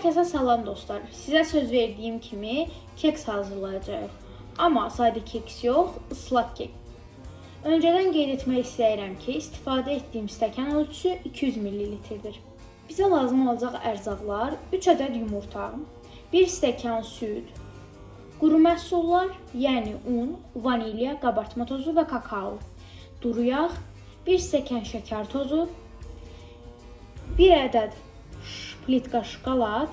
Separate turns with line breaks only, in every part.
Herkese salam dostlar. Sizə söz verdiyim kimi keks hazırlayacağıq. Amma sadə keks yox, ıslaq kek. Öncədən qeyd etmək istəyirəm ki, istifadə etdiyim stəkan ölçüsü 200 ml-dir. Bizə lazım olacaq ərzaqlar: 3 ədəd yumurta, 1 stəkan süd, quru məhsullar, yəni un, vanilya, qabartma tozu və kakao, duru yağ, 1 stəkan şəkər tozu, 1 ədəd plitka şokolad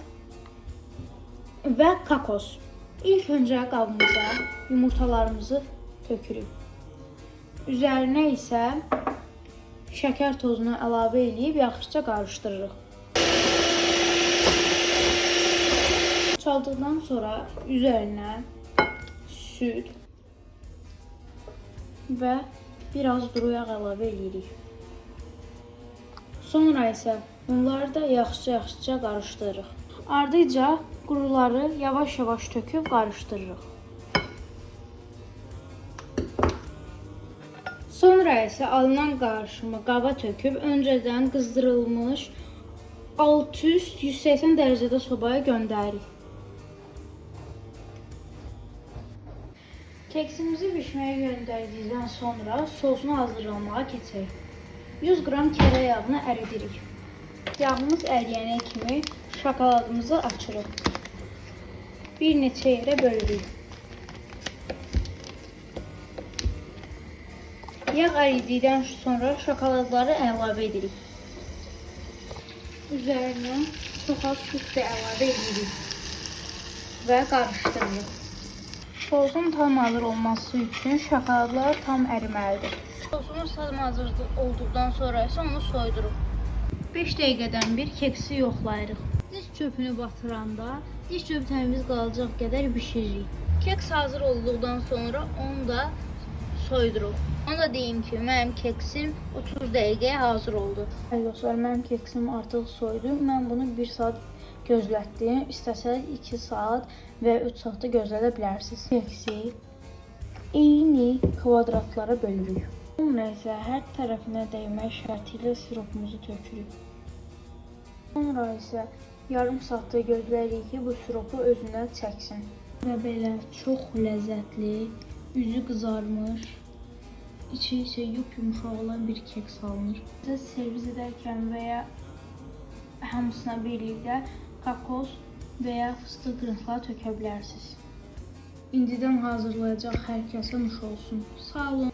və kakos. İlk öncə qabımıza yumurtalarımızı tökürük. Üzərinə isə şəkər tozunu əlavə edib yaxşıca qarışdırırıq. Çaldıqdan sonra üzərinə süd və biraz duru yağ əlavə edirik. Sonra isə bunları da yaxşıca qarışdırırıq. Ardıca quruları yavaş-yavaş töküb qarışdırırıq. Sonra isə alınan qarışımı qaba töküb öncədən qızdırılmış alt-üst 180 dərəcədə sobaya göndəririk. Keksimizi bişməyə göndərdikdən sonra sosunu hazırlamağa keçək. 100 qram kərə yağını əridirik. Yağımız əriyənə kimi şokoladımızı açırıq. Bir neçə yerə bölürük. Yağ əridikdən sonra şokoladları əlavə edirik. Üzərinə çox az süd də əlavə edirik və qarışdırırıq. Sosun tam hazır olması üçün şokoladlar tam əriməlidir. Sosumuz tam hazır olduqdan sonra isə onu soyduruq. 5 dəqiqədən bir keksi yoxlayırıq. Diş çöpünü batıranda diş çöpü təmiz qalacaq qədər bişiririk. Keks hazır olduqdan sonra onu da soyduruq. Onu da deyim ki, mənim keksim 30 dəqiqəyə hazır oldu. Dostlar, mənim keksim artıq soydu. Mən bunu 1 saat gözlətdim. İstəsəniz 2 saat və 3 saat da gözlədə bilərsiniz. Keksi eyni kvadratlara bölürük. Sonra isə hər tərəfinə dəymək şərti ilə sirupumuzu tökürük. Sonra isə yarım saatda gözləyirik ki, bu sirupu özünə çəksin. Və belə çox ləzzətli, üzü qızarmış, içi isə yumuşaq olan bir keks alınır. Sizə servis edərkən və ya hamısına birlikdə kakos və ya fıstıq qırıntıları tökə bilərsiniz. İndidən hazırlayacaq hər kəsə nuş olsun. Sağ olun.